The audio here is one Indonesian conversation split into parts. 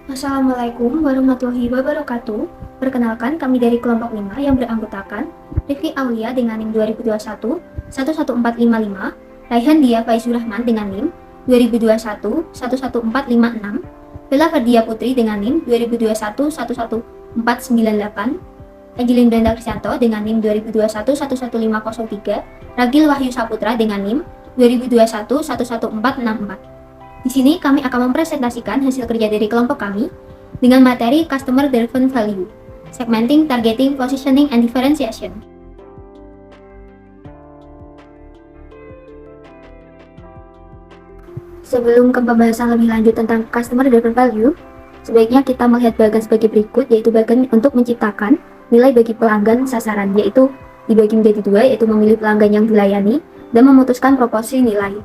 Assalamualaikum warahmatullahi wabarakatuh. Perkenalkan, kami dari kelompok 5 yang beranggotakan Rifki Aulia dengan NIM 2021 11455, Raihan Dia Faizur Rahman dengan NIM 2021 11456, Bella Ferdia Putri dengan NIM 2021 11498, Angelin Brenda Krisanto dengan NIM 2021 11503, Ragil Wahyu Saputra dengan NIM 2021 11464. Di sini kami akan mempresentasikan hasil kerja dari kelompok kami dengan materi Customer Driven Value, Segmenting, Targeting, Positioning, and Differentiation. Sebelum ke pembahasan lebih lanjut tentang Customer Driven Value, sebaiknya kita melihat bagian sebagai berikut, yaitu bagian untuk menciptakan nilai bagi pelanggan sasaran, yaitu dibagi menjadi dua, yaitu memilih pelanggan yang dilayani dan memutuskan proporsi nilai.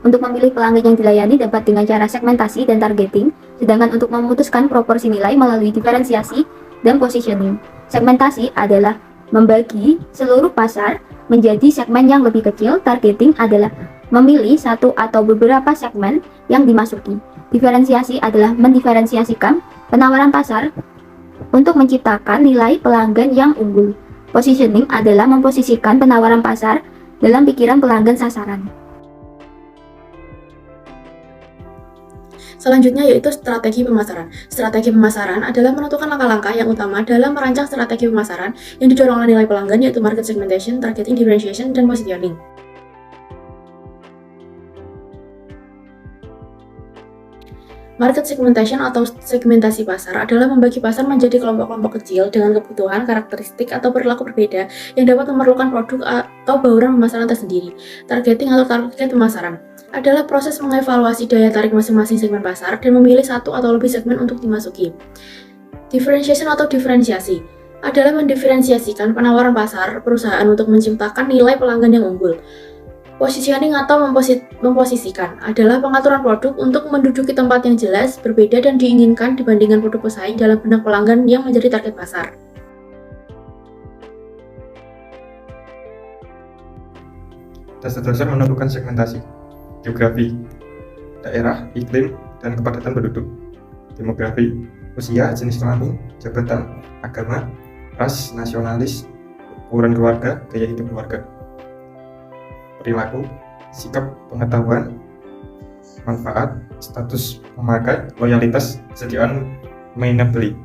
Untuk memilih pelanggan yang dilayani dapat dengan cara segmentasi dan targeting, sedangkan untuk memutuskan proporsi nilai melalui diferensiasi dan positioning. Segmentasi adalah membagi seluruh pasar menjadi segmen yang lebih kecil, targeting adalah memilih satu atau beberapa segmen yang dimasuki. Diferensiasi adalah mendiferensiasikan penawaran pasar untuk menciptakan nilai pelanggan yang unggul. Positioning adalah memposisikan penawaran pasar dalam pikiran pelanggan sasaran. Selanjutnya yaitu strategi pemasaran. Strategi pemasaran adalah menentukan langkah-langkah yang utama dalam merancang strategi pemasaran yang didorong oleh nilai pelanggan, yaitu market segmentation, targeting, differentiation, dan positioning. Market segmentation atau segmentasi pasar adalah membagi pasar menjadi kelompok-kelompok kecil dengan kebutuhan, karakteristik, atau perilaku berbeda yang dapat memerlukan produk atau bauran pemasaran tersendiri. Targeting atau target pemasaran adalah proses mengevaluasi daya tarik masing-masing segmen pasar dan memilih satu atau lebih segmen untuk dimasuki. Differentiation atau diferensiasi adalah mendiferensiasikan penawaran pasar perusahaan untuk menciptakan nilai pelanggan yang unggul. Positioning atau memposisikan adalah pengaturan produk untuk menduduki tempat yang jelas, berbeda, dan diinginkan dibandingkan produk pesaing dalam benak pelanggan yang menjadi target pasar. Dasar-dasar menentukan segmentasi: geografi, daerah, iklim, dan kepadatan penduduk. Demografi, usia, jenis kelamin, jabatan, agama, ras, nasionalis, ukuran keluarga, gaya hidup keluarga. Perilaku, sikap, pengetahuan, manfaat, status pemakai, loyalitas, kesediaan mainability.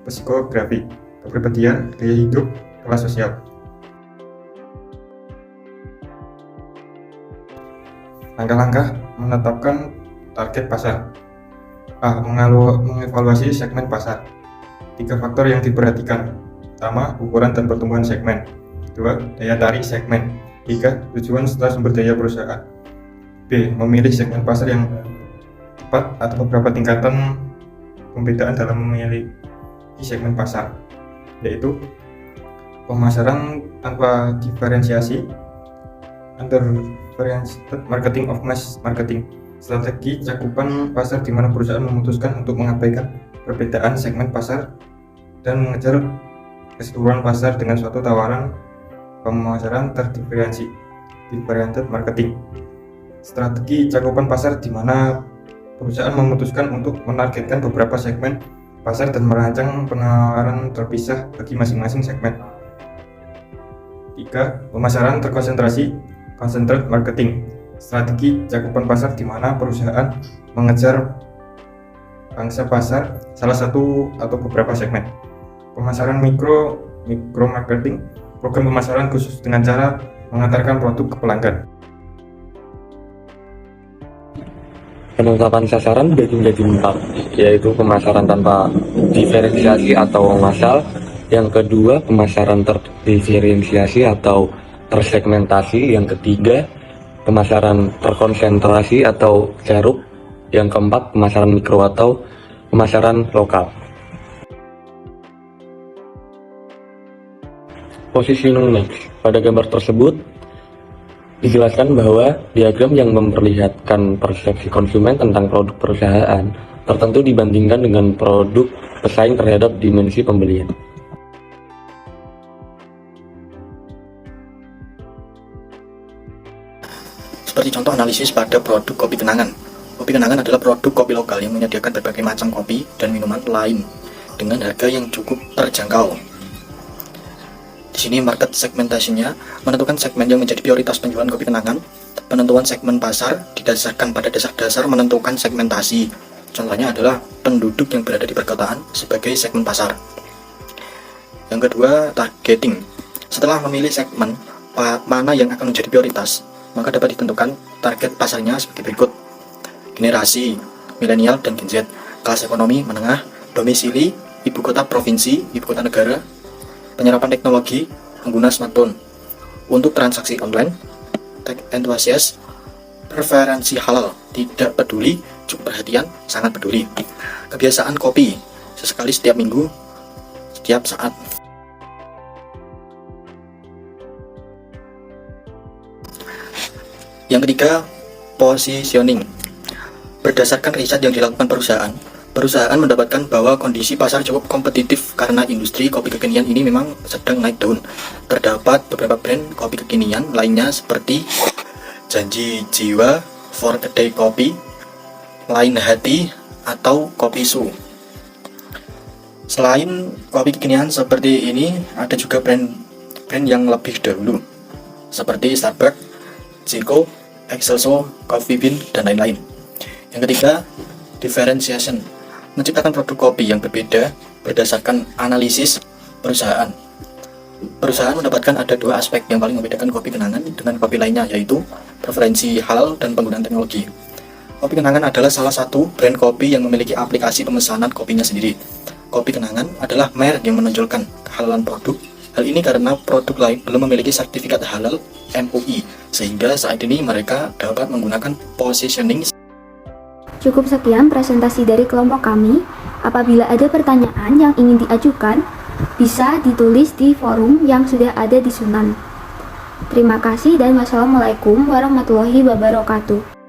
Psikografi, kepribadian, gaya hidup, kelas sosial. Langkah-langkah menetapkan target pasar. A. Mengevaluasi segmen pasar. 3 faktor yang diperhatikan. Pertama, ukuran dan pertumbuhan segmen. 2. Daya tarik segmen. 3. Tujuan serta sumber daya perusahaan. B. Memilih segmen pasar yang tepat atau beberapa tingkatan pembedaan dalam memilih segmen pasar, yaitu pemasaran tanpa diferensiasi, under-differentiated marketing of mass marketing, strategi cakupan pasar di mana perusahaan memutuskan untuk mengabaikan perbedaan segmen pasar dan mengejar keseluruhan pasar dengan suatu tawaran pemasaran terdiferensiasi, differentiated marketing. Strategi cakupan pasar di mana perusahaan memutuskan untuk menargetkan beberapa segmen pasar dan merancang penawaran terpisah bagi masing-masing segmen. 3. Pemasaran terkonsentrasi, concentrated marketing. Strategi cakupan pasar di mana perusahaan mengejar pangsa pasar salah satu atau beberapa segmen. Pemasaran mikro marketing, program pemasaran khusus dengan cara mengantarkan produk ke pelanggan. Penetapan sasaran dibagi menjadi 4, yaitu pemasaran tanpa diferensiasi atau massal. Yang kedua, pemasaran terdiferensiasi atau tersegmentasi. Yang ketiga, pemasaran terkonsentrasi atau jaruk. Yang keempat, pemasaran mikro atau pemasaran lokal. Positioning mix. Pada gambar tersebut dijelaskan bahwa diagram yang memperlihatkan persepsi konsumen tentang produk perusahaan tertentu dibandingkan dengan produk pesaing terhadap dimensi pembelian. Seperti contoh analisis pada produk kopi kenangan. Kopi Kopi Kenangan adalah produk kopi lokal yang menyediakan berbagai macam kopi dan minuman lain dengan harga yang cukup terjangkau. Di sini market segmentasinya menentukan segmen yang menjadi prioritas penjualan kopi Kenangan. Penentuan segmen pasar didasarkan pada dasar-dasar menentukan segmentasi. Contohnya adalah penduduk yang berada di perkotaan sebagai segmen pasar. Yang kedua, targeting. Setelah memilih segmen mana yang akan menjadi prioritas, maka dapat ditentukan target pasarnya sebagai berikut. Generasi milenial dan Gen Z, kelas ekonomi menengah, domisili ibu kota provinsi, ibu kota negara, penyerapan teknologi, pengguna smartphone. Untuk transaksi online, tech enthusiast, preferensi halal, tidak peduli, cukup perhatian, sangat peduli. Kebiasaan kopi, sesekali setiap minggu, setiap saat. Yang ketiga, positioning. Berdasarkan riset yang dilakukan perusahaan mendapatkan bahwa kondisi pasar cukup kompetitif karena industri kopi kekinian ini memang sedang naik daun. Terdapat beberapa brand kopi kekinian lainnya seperti Janji Jiwa, For Kedai Kopi, Lain Hati, atau Kopi Su. Selain kopi kekinian seperti ini, ada juga brand yang lebih dahulu seperti Starbucks, Zico, Excelso, Coffee Bean, dan lain-lain. Yang ketiga, differentiation. Menciptakan produk kopi yang berbeda berdasarkan analisis perusahaan. Perusahaan mendapatkan ada dua aspek yang paling membedakan kopi Kenangan dengan kopi lainnya, yaitu preferensi halal dan penggunaan teknologi. Kopi Kenangan adalah salah satu brand kopi yang memiliki aplikasi pemesanan kopinya sendiri. Kopi Kenangan adalah merek yang menonjolkan kehalalan produk. Hal ini karena produk lain belum memiliki sertifikat halal MUI, sehingga saat ini mereka dapat menggunakan positioning. Cukup sekian presentasi dari kelompok kami. Apabila ada pertanyaan yang ingin diajukan, bisa ditulis di forum yang sudah ada di Sunan. Terima kasih dan wassalamualaikum warahmatullahi wabarakatuh.